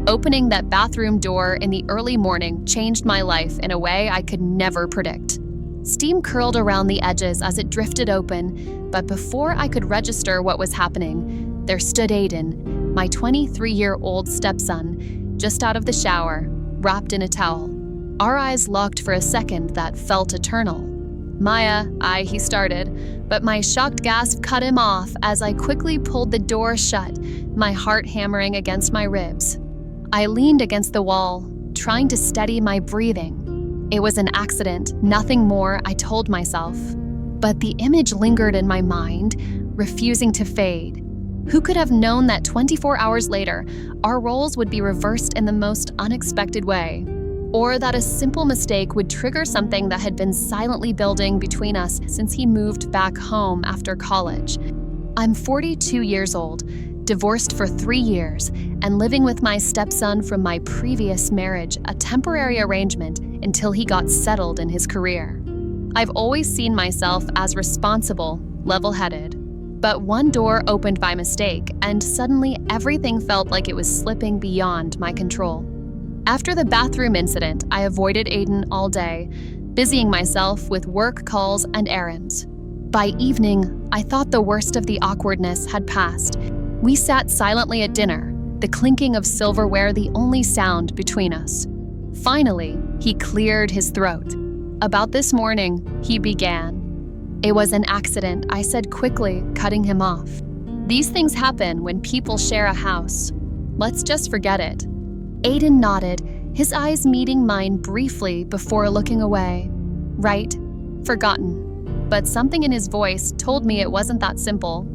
Opening that bathroom door in the early morning changed my life in a way I could never predict. Steam curled around the edges as it drifted open, but before I could register what was happening, there stood Aiden, my 23-year-old stepson, just out of the shower, wrapped in a towel. Our eyes locked for a second that felt eternal. "Maya," he started, but my shocked gasp cut him off as I quickly pulled the door shut, my heart hammering against my ribs. I leaned against the wall, trying to steady my breathing. It was an accident, nothing more, I told myself. But the image lingered in my mind, refusing to fade. Who could have known that 24 hours later, our roles would be reversed in the most unexpected way? Or that a simple mistake would trigger something that had been silently building between us since he moved back home after college. I'm 42 years old, divorced for 3 years, and living with my stepson from my previous marriage, a temporary arrangement until he got settled in his career. I've always seen myself as responsible, level-headed. But one door opened by mistake, and suddenly everything felt like it was slipping beyond my control. After the bathroom incident, I avoided Aiden all day, busying myself with work calls and errands. By evening, I thought the worst of the awkwardness had passed. We sat silently at dinner, the clinking of silverware the only sound between us. Finally, he cleared his throat. "About this morning," he began. "It was an accident," I said quickly, cutting him off. "These things happen when people share a house. Let's just forget it." Aiden nodded, his eyes meeting mine briefly before looking away. Right, forgotten. But something in his voice told me it wasn't that simple.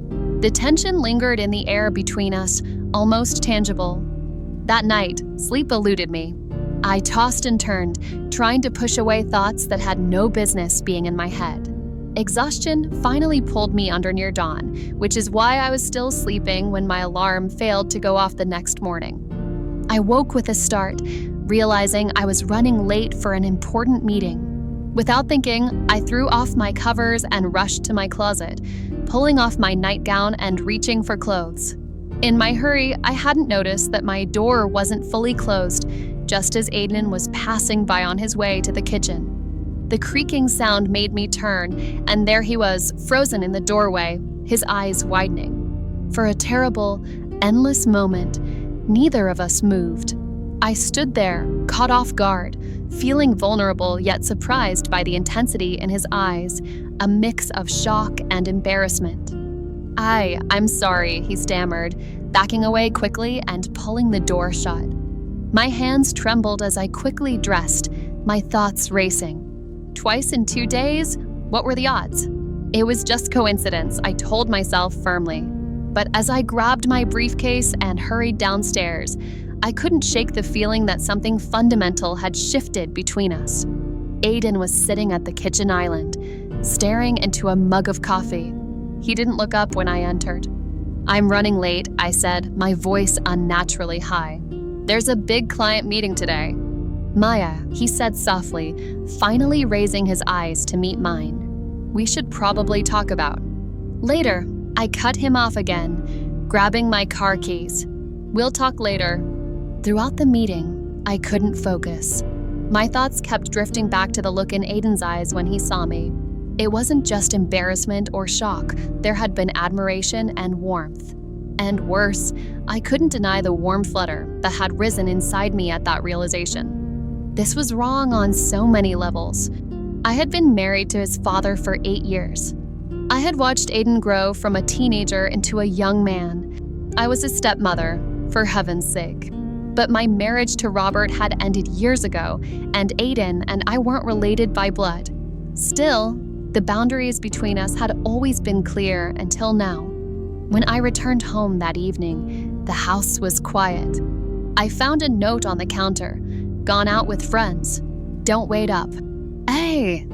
The tension lingered in the air between us, almost tangible. That night, sleep eluded me. I tossed and turned, trying to push away thoughts that had no business being in my head. Exhaustion finally pulled me under near dawn, which is why I was still sleeping when my alarm failed to go off the next morning. I woke with a start, realizing I was running late for an important meeting. Without thinking, I threw off my covers and rushed to my closet, pulling off my nightgown and reaching for clothes. In my hurry, I hadn't noticed that my door wasn't fully closed, just as Aiden was passing by on his way to the kitchen. The creaking sound made me turn, and there he was, frozen in the doorway, his eyes widening. For a terrible, endless moment, neither of us moved. I stood there, caught off guard, feeling vulnerable yet surprised by the intensity in his eyes, a mix of shock and embarrassment. I'm sorry," he stammered, backing away quickly and pulling the door shut. My hands trembled as I quickly dressed, my thoughts racing. Twice in 2 days? What were the odds? It was just coincidence, I told myself firmly. But as I grabbed my briefcase and hurried downstairs, I couldn't shake the feeling that something fundamental had shifted between us. Aiden was sitting at the kitchen island, staring into a mug of coffee. He didn't look up when I entered. "I'm running late," I said, my voice unnaturally high. "There's a big client meeting today." "Maya," he said softly, finally raising his eyes to meet mine. "We should probably talk about." "Later," I cut him off again, grabbing my car keys. "We'll talk later." Throughout the meeting, I couldn't focus. My thoughts kept drifting back to the look in Aiden's eyes when he saw me. It wasn't just embarrassment or shock. There had been admiration and warmth. And worse, I couldn't deny the warm flutter that had risen inside me at that realization. This was wrong on so many levels. I had been married to his father for 8 years. I had watched Aiden grow from a teenager into a young man. I was his stepmother, for heaven's sake. But my marriage to Robert had ended years ago, and Aiden and I weren't related by blood. Still, the boundaries between us had always been clear until now. When I returned home that evening, the house was quiet. I found a note on the counter. "Gone out with friends. Don't wait up." Hey!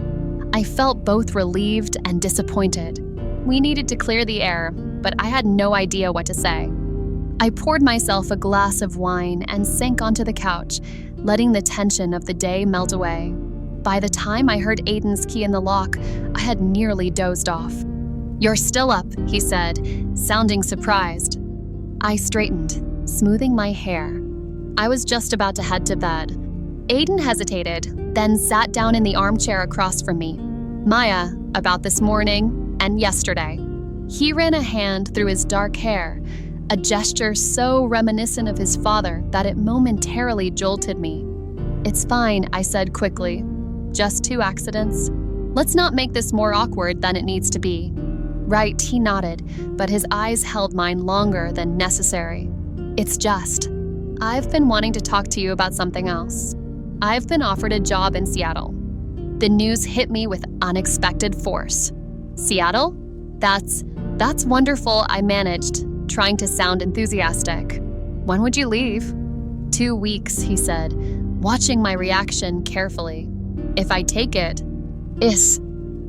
I felt both relieved and disappointed. We needed to clear the air, but I had no idea what to say. I poured myself a glass of wine and sank onto the couch, letting the tension of the day melt away. By the time I heard Aiden's key in the lock, I had nearly dozed off. "You're still up," he said, sounding surprised. I straightened, smoothing my hair. I was just about to head to bed. Aiden hesitated, then sat down in the armchair across from me. Maya, about this morning and yesterday. He ran a hand through his dark hair, a gesture so reminiscent of his father that it momentarily jolted me. "It's fine," I said quickly. "Just 2 accidents. Let's not make this more awkward than it needs to be." "Right," he nodded, but his eyes held mine longer than necessary. "It's just. I've been wanting to talk to you about something else. I've been offered a job in Seattle." The news hit me with unexpected force. "Seattle? That's wonderful," I managed, trying to sound enthusiastic. "When would you leave?" 2 weeks, he said, watching my reaction carefully. "If I take it,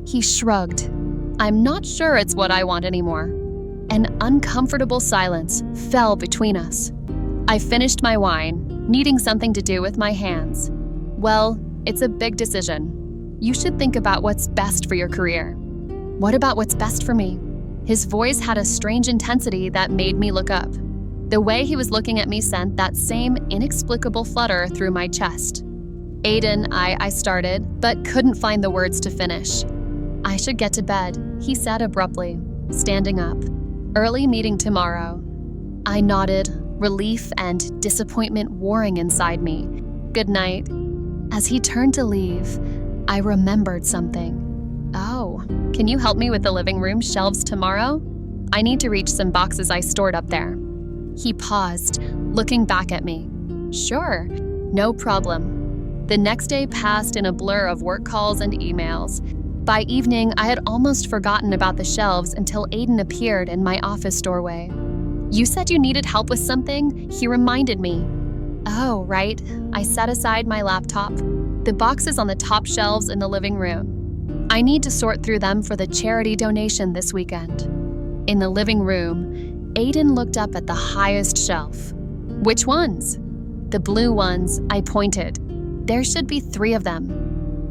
He shrugged. "I'm not sure it's what I want anymore." An uncomfortable silence fell between us. I finished my wine, needing something to do with my hands. "Well, it's a big decision. You should think about what's best for your career." "What about what's best for me?" His voice had a strange intensity that made me look up. The way he was looking at me sent that same inexplicable flutter through my chest. "Aiden," I started, but couldn't find the words to finish. "I should get to bed," he said abruptly, standing up. "Early meeting tomorrow." I nodded, relief and disappointment warring inside me. "Good night." As he turned to leave, I remembered something. "Oh, can you help me with the living room shelves tomorrow? I need to reach some boxes I stored up there." He paused, looking back at me. "Sure, no problem." The next day passed in a blur of work calls and emails. By evening, I had almost forgotten about the shelves until Aiden appeared in my office doorway. "You said you needed help with something?" he reminded me. "Oh, right." I set aside my laptop. "The boxes on the top shelves in the living room. I need to sort through them for the charity donation this weekend." In the living room, Aiden looked up at the highest shelf. "Which ones?" "The blue ones," I pointed. "There should be 3 of them."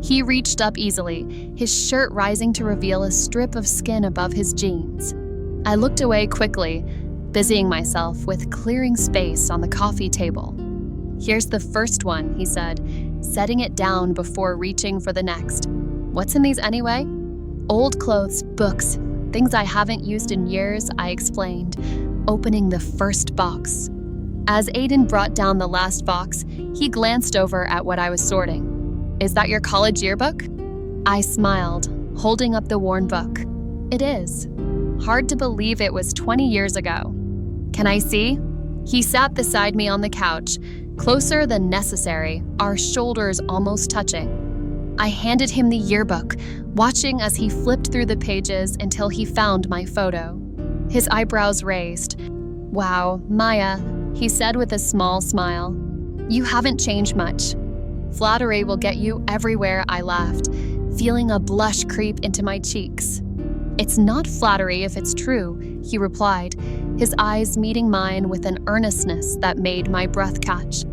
He reached up easily, his shirt rising to reveal a strip of skin above his jeans. I looked away quickly, busying myself with clearing space on the coffee table. "Here's the first one," he said, setting it down before reaching for the next. "What's in these anyway?" "Old clothes, books, things I haven't used in years," I explained, opening the first box. As Aiden brought down the last box, he glanced over at what I was sorting. "Is that your college yearbook?" I smiled, holding up the worn book. "It is. Hard to believe it was 20 years ago." "Can I see?" He sat beside me on the couch, closer than necessary, our shoulders almost touching. I handed him the yearbook, watching as he flipped through the pages until he found my photo. His eyebrows raised. "Wow, Maya," he said with a small smile. "You haven't changed much." "Flattery will get you everywhere," I laughed, feeling a blush creep into my cheeks. "It's not flattery if it's true," he replied, his eyes meeting mine with an earnestness that made my breath catch.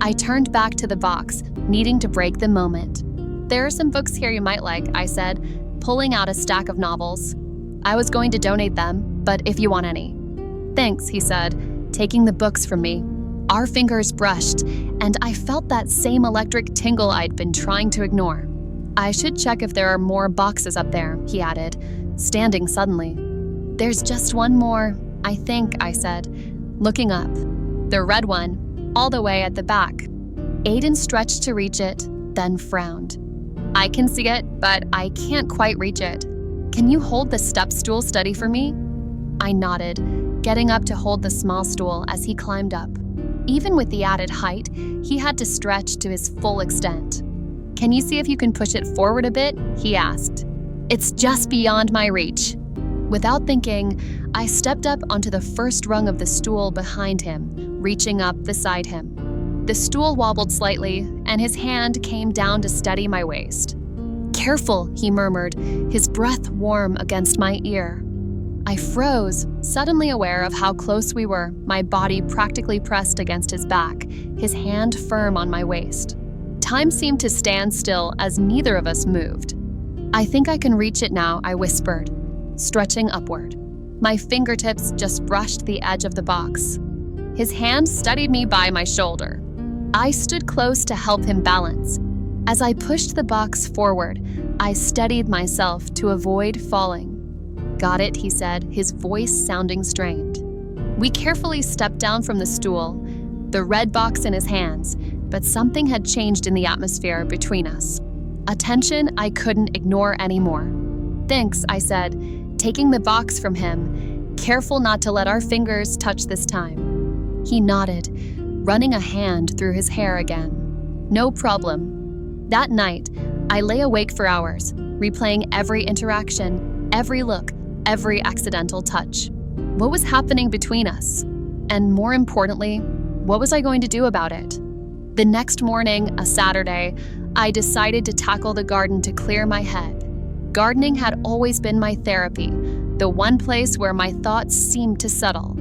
I turned back to the box, needing to break the moment. "There are some books here you might like," I said, pulling out a stack of novels. "I was going to donate them, but if you want any." "Thanks," he said, taking the books from me. Our fingers brushed, and I felt that same electric tingle I'd been trying to ignore. "I should check if there are more boxes up there," he added, standing suddenly. "There's just one more, I think," I said, looking up. "The red one, all the way at the back." Aiden stretched to reach it, then frowned. "I can see it, but I can't quite reach it. Can you hold the step stool steady for me?" I nodded, getting up to hold the small stool as he climbed up. Even with the added height, he had to stretch to his full extent. "Can you see if you can push it forward a bit?" he asked. "It's just beyond my reach." Without thinking, I stepped up onto the first rung of the stool behind him, reaching up beside him. The stool wobbled slightly, and his hand came down to steady my waist. "Careful," he murmured, his breath warm against my ear. I froze, suddenly aware of how close we were, my body practically pressed against his back, his hand firm on my waist. Time seemed to stand still as neither of us moved. "I think I can reach it now," I whispered, stretching upward. My fingertips just brushed the edge of the box. His hand steadied me by my shoulder. I stood close to help him balance. As I pushed the box forward, I steadied myself to avoid falling. "Got it," he said, his voice sounding strained. We carefully stepped down from the stool, the red box in his hands, but something had changed in the atmosphere between us. A tension I couldn't ignore anymore. "Thanks," I said, taking the box from him, careful not to let our fingers touch this time. He nodded, running a hand through his hair again. "No problem." That night, I lay awake for hours, replaying every interaction, every look, every accidental touch. What was happening between us? And more importantly, what was I going to do about it? The next morning, a Saturday, I decided to tackle the garden to clear my head. Gardening had always been my therapy, the one place where my thoughts seemed to settle.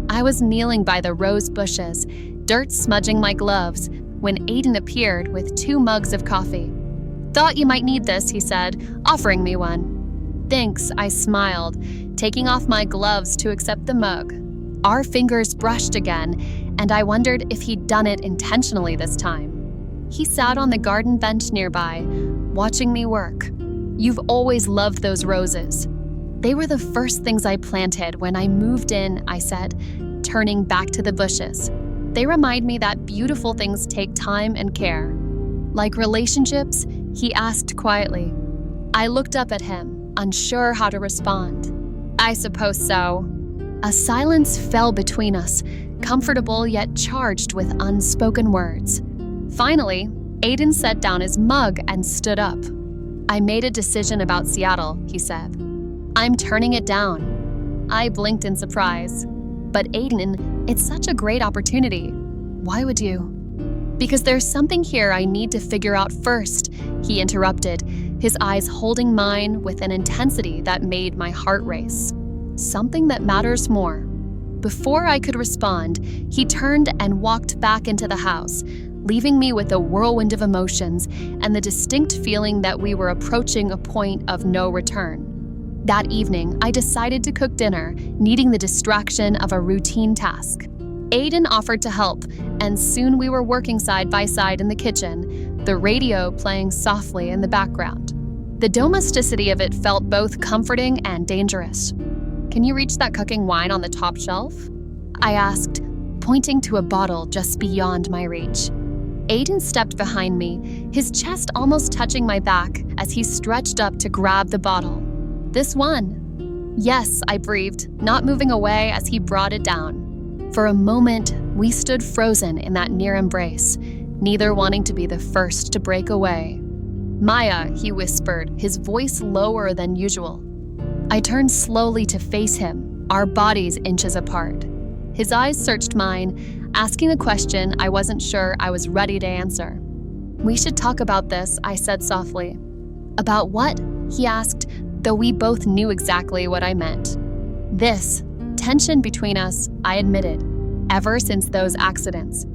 I was kneeling by the rose bushes, dirt smudging my gloves, when Aiden appeared with 2 mugs of coffee. "Thought you might need this," he said, offering me one. "Thanks," I smiled, taking off my gloves to accept the mug. Our fingers brushed again, and I wondered if he'd done it intentionally this time. He sat on the garden bench nearby, watching me work. "You've always loved those roses." "They were the first things I planted when I moved in," I said, turning back to the bushes. "They remind me that beautiful things take time and care." "Like relationships?" he asked quietly. I looked up at him, unsure how to respond. "I suppose so." A silence fell between us, comfortable yet charged with unspoken words. Finally, Aiden set down his mug and stood up. "I made a decision about Seattle," he said. "I'm turning it down." I blinked in surprise. "But Aiden, it's such a great opportunity." "Why would you?" "Because there's something here I need to figure out first," he interrupted, his eyes holding mine with an intensity that made my heart race. "Something that matters more." Before I could respond, he turned and walked back into the house, leaving me with a whirlwind of emotions and the distinct feeling that we were approaching a point of no return. That evening, I decided to cook dinner, needing the distraction of a routine task. Aiden offered to help, and soon we were working side by side in the kitchen, the radio playing softly in the background. The domesticity of it felt both comforting and dangerous. "Can you reach that cooking wine on the top shelf?" I asked, pointing to a bottle just beyond my reach. Aiden stepped behind me, his chest almost touching my back as he stretched up to grab the bottle. "This one." "Yes," I breathed, not moving away as he brought it down. For a moment, we stood frozen in that near embrace, neither wanting to be the first to break away. "Maya," he whispered, his voice lower than usual. I turned slowly to face him, our bodies inches apart. His eyes searched mine, asking a question I wasn't sure I was ready to answer. "We should talk about this," I said softly. "About what?" he asked, though we both knew exactly what I meant. "This tension between us," I admitted, ever since those accidents.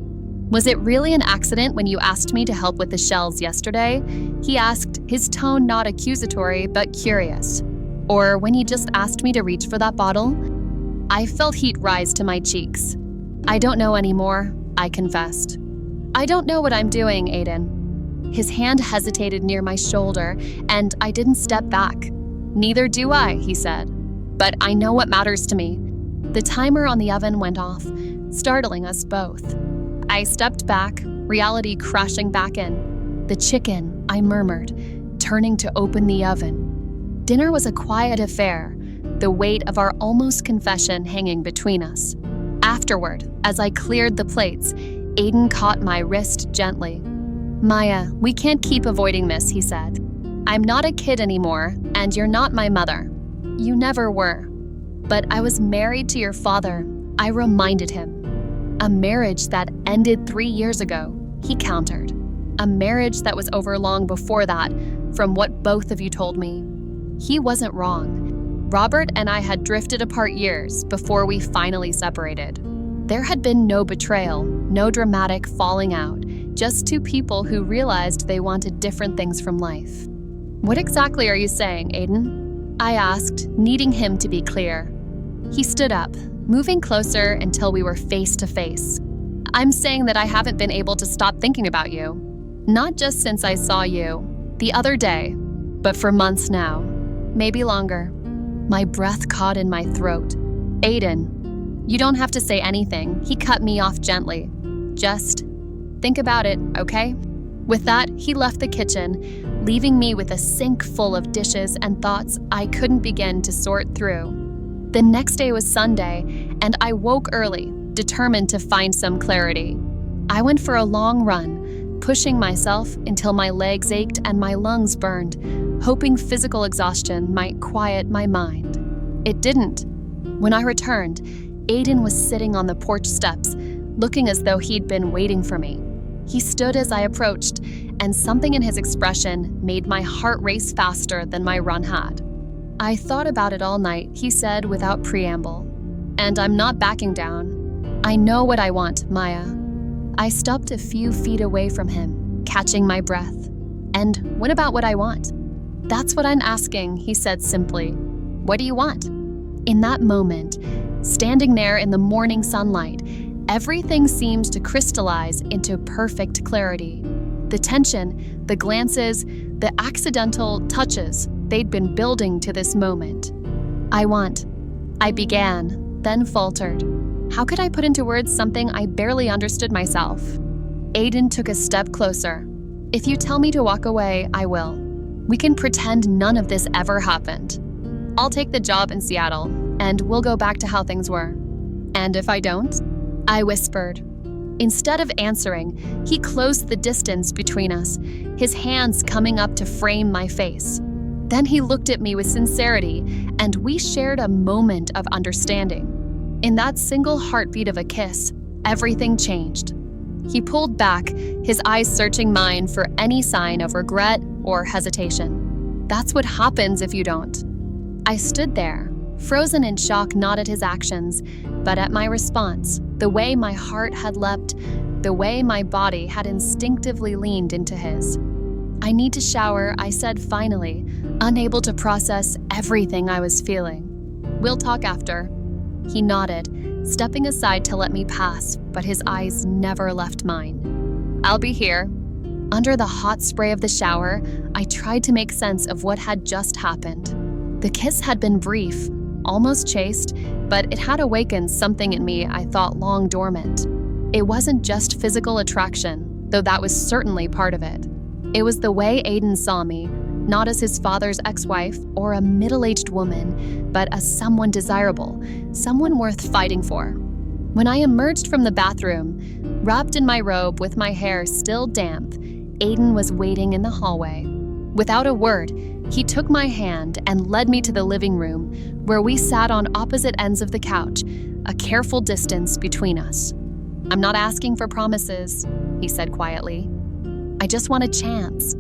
"Was it really an accident when you asked me to help with the shells yesterday?" he asked, his tone not accusatory but curious. "Or when you just asked me to reach for that bottle?" I felt heat rise to my cheeks. "I don't know anymore," I confessed. "I don't know what I'm doing, Aiden." His hand hesitated near my shoulder, and I didn't step back. "Neither do I," he said. "But I know what matters to me." The timer on the oven went off, startling us both. I stepped back, reality crashing back in. "The chicken," I murmured, turning to open the oven. Dinner was a quiet affair, the weight of our almost confession hanging between us. Afterward, as I cleared the plates, Aiden caught my wrist gently. "Maya, we can't keep avoiding this," he said. "I'm not a kid anymore, and you're not my mother. You never were. But I was married to your father," I reminded him. "A marriage that ended 3 years ago," he countered. "A marriage that was over long before that, from what both of you told me." He wasn't wrong. Robert and I had drifted apart years before we finally separated. There had been no betrayal, no dramatic falling out, just 2 people who realized they wanted different things from life. "What exactly are you saying, Aiden?" I asked, needing him to be clear. He stood up, moving closer until we were face to face. I'm saying that I haven't been able to stop thinking about you. Not just since I saw you the other day, but for months now. Maybe longer. My breath caught in my throat. Aiden, you don't have to say anything. He cut me off gently. Just think about it, okay? With that, he left the kitchen, leaving me with a sink full of dishes and thoughts I couldn't begin to sort through. The next day was Sunday, and I woke early, determined to find some clarity. I went for a long run, pushing myself until my legs ached and my lungs burned, hoping physical exhaustion might quiet my mind. It didn't. When I returned, Aiden was sitting on the porch steps, looking as though he'd been waiting for me. He stood as I approached, and something in his expression made my heart race faster than my run had. I thought about it all night, he said without preamble. And I'm not backing down. I know what I want, Maya. I stopped a few feet away from him, catching my breath. And what about what I want? That's what I'm asking, he said simply. What do you want? In that moment, standing there in the morning sunlight, everything seemed to crystallize into perfect clarity. The tension, the glances, the accidental touches, they'd been building to this moment. I began, then faltered. How could I put into words something I barely understood myself? Aiden took a step closer. If you tell me to walk away, I will. We can pretend none of this ever happened. I'll take the job in Seattle, and we'll go back to how things were. And if I don't? I whispered. Instead of answering, he closed the distance between us, his hands coming up to frame my face. Then he looked at me with sincerity, and we shared a moment of understanding. In that single heartbeat of a kiss, everything changed. He pulled back, his eyes searching mine for any sign of regret or hesitation. That's what happens if you don't. I stood there, frozen in shock not at his actions, but at my response, the way my heart had leapt, the way my body had instinctively leaned into his. I need to shower, I said finally, unable to process everything I was feeling. We'll talk after. He nodded, stepping aside to let me pass, but his eyes never left mine. I'll be here. Under the hot spray of the shower, I tried to make sense of what had just happened. The kiss had been brief, almost chaste, but it had awakened something in me I thought long dormant. It wasn't just physical attraction, though that was certainly part of it. It was the way Aiden saw me, not as his father's ex-wife or a middle-aged woman, but as someone desirable, someone worth fighting for. When I emerged from the bathroom, wrapped in my robe with my hair still damp, Aiden was waiting in the hallway. Without a word, he took my hand and led me to the living room, where we sat on opposite ends of the couch, a careful distance between us. I'm not asking for promises, he said quietly. I just want a chance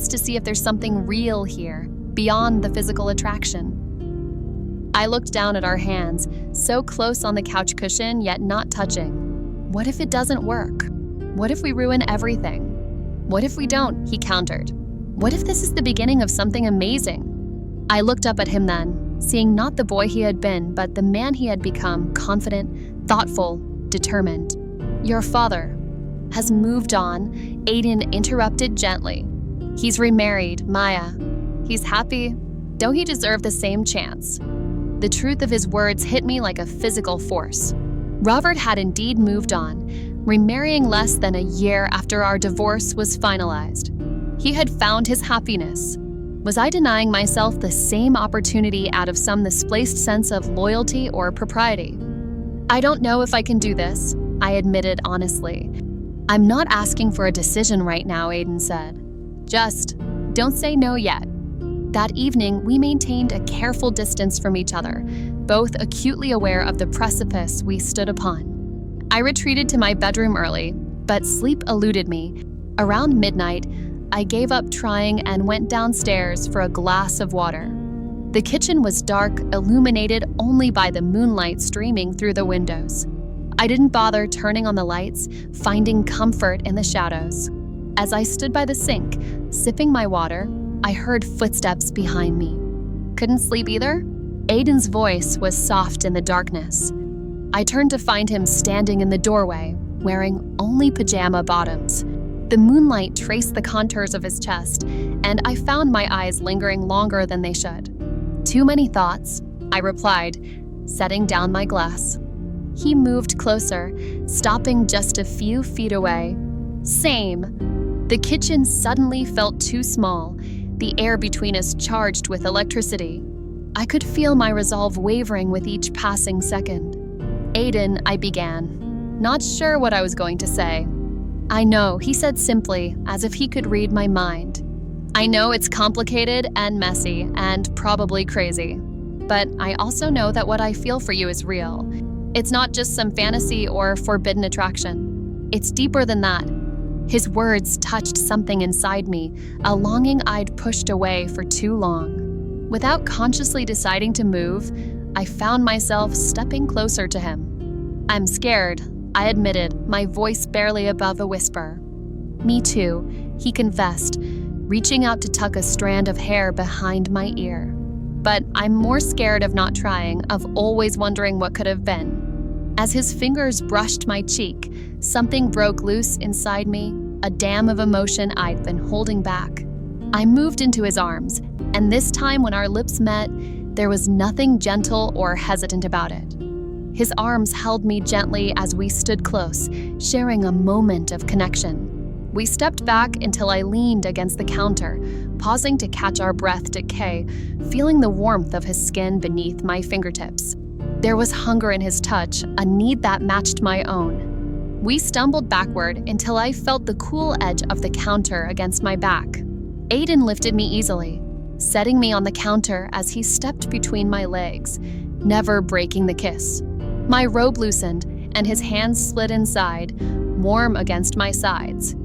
to see if there's something real here, beyond the physical attraction. I looked down at our hands, so close on the couch cushion, yet not touching. What if it doesn't work? What if we ruin everything? What if we don't? He countered. What if this is the beginning of something amazing? I looked up at him then, seeing not the boy he had been, but the man he had become, confident, thoughtful, determined. Your father has moved on, Aiden interrupted gently. He's remarried, Maya. He's happy. Don't he deserve the same chance? The truth of his words hit me like a physical force. Robert had indeed moved on, remarrying less than a year after our divorce was finalized. He had found his happiness. Was I denying myself the same opportunity out of some misplaced sense of loyalty or propriety? I don't know if I can do this, I admitted honestly. I'm not asking for a decision right now, Aiden said. Just don't say no yet. That evening, we maintained a careful distance from each other, both acutely aware of the precipice we stood upon. I retreated to my bedroom early, but sleep eluded me. Around midnight, I gave up trying and went downstairs for a glass of water. The kitchen was dark, illuminated only by the moonlight streaming through the windows. I didn't bother turning on the lights, finding comfort in the shadows. As I stood by the sink, sipping my water, I heard footsteps behind me. Couldn't sleep either? Aiden's voice was soft in the darkness. I turned to find him standing in the doorway, wearing only pajama bottoms. The moonlight traced the contours of his chest, and I found my eyes lingering longer than they should. "Too many thoughts," I replied, setting down my glass. He moved closer, stopping just a few feet away. "Same." The kitchen suddenly felt too small, the air between us charged with electricity. I could feel my resolve wavering with each passing second. "Aiden," I began, not sure what I was going to say. "I know," he said simply, as if he could read my mind. "I know it's complicated and messy and probably crazy. But I also know that what I feel for you is real. It's not just some fantasy or forbidden attraction. It's deeper than that." His words touched something inside me, a longing I'd pushed away for too long. Without consciously deciding to move, I found myself stepping closer to him. "I'm scared," I admitted, my voice barely above a whisper. "Me too," he confessed, reaching out to tuck a strand of hair behind my ear. "But I'm more scared of not trying, of always wondering what could have been." As his fingers brushed my cheek, something broke loose inside me, a dam of emotion I'd been holding back. I moved into his arms, and this time when our lips met, there was nothing gentle or hesitant about it. His arms held me gently as we stood close, sharing a moment of connection. We stepped back until I leaned against the counter, pausing to catch our breath decay, feeling the warmth of his skin beneath my fingertips. There was hunger in his touch, a need that matched my own. We stumbled backward until I felt the cool edge of the counter against my back. Aiden lifted me easily, setting me on the counter as he stepped between my legs, never breaking the kiss. My robe loosened, and his hands slid inside, warm against my sides.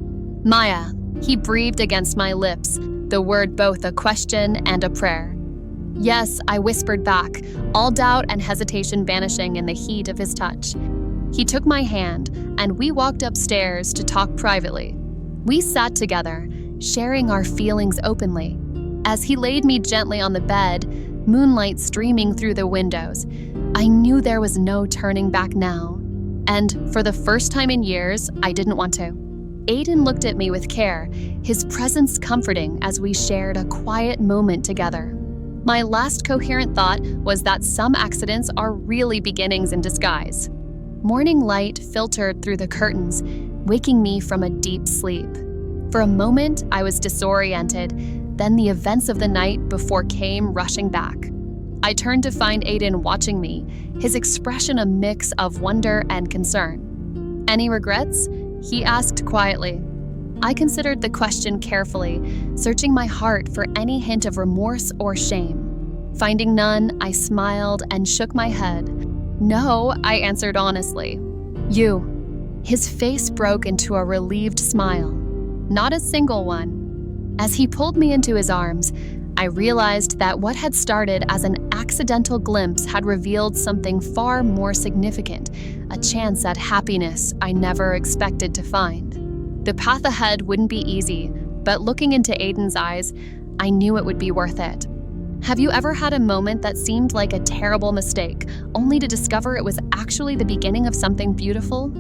"Maya," he breathed against my lips, the word both a question and a prayer. "Yes," I whispered back, all doubt and hesitation vanishing in the heat of his touch. He took my hand, and we walked upstairs to talk privately. We sat together, sharing our feelings openly. As he laid me gently on the bed, moonlight streaming through the windows, I knew there was no turning back now. And for the first time in years, I didn't want to. Aiden looked at me with care, his presence comforting as we shared a quiet moment together. My last coherent thought was that some accidents are really beginnings in disguise. Morning light filtered through the curtains, waking me from a deep sleep. For a moment, I was disoriented, then the events of the night before came rushing back. I turned to find Aiden watching me, his expression a mix of wonder and concern. "Any regrets?" he asked quietly. I considered the question carefully, searching my heart for any hint of remorse or shame. Finding none, I smiled and shook my head. "No," I answered honestly. "You." His face broke into a relieved smile. Not a single one. As he pulled me into his arms, I realized that what had started as an accidental glimpse had revealed something far more significant, a chance at happiness I never expected to find. The path ahead wouldn't be easy, but looking into Aiden's eyes, I knew it would be worth it. Have you ever had a moment that seemed like a terrible mistake, only to discover it was actually the beginning of something beautiful?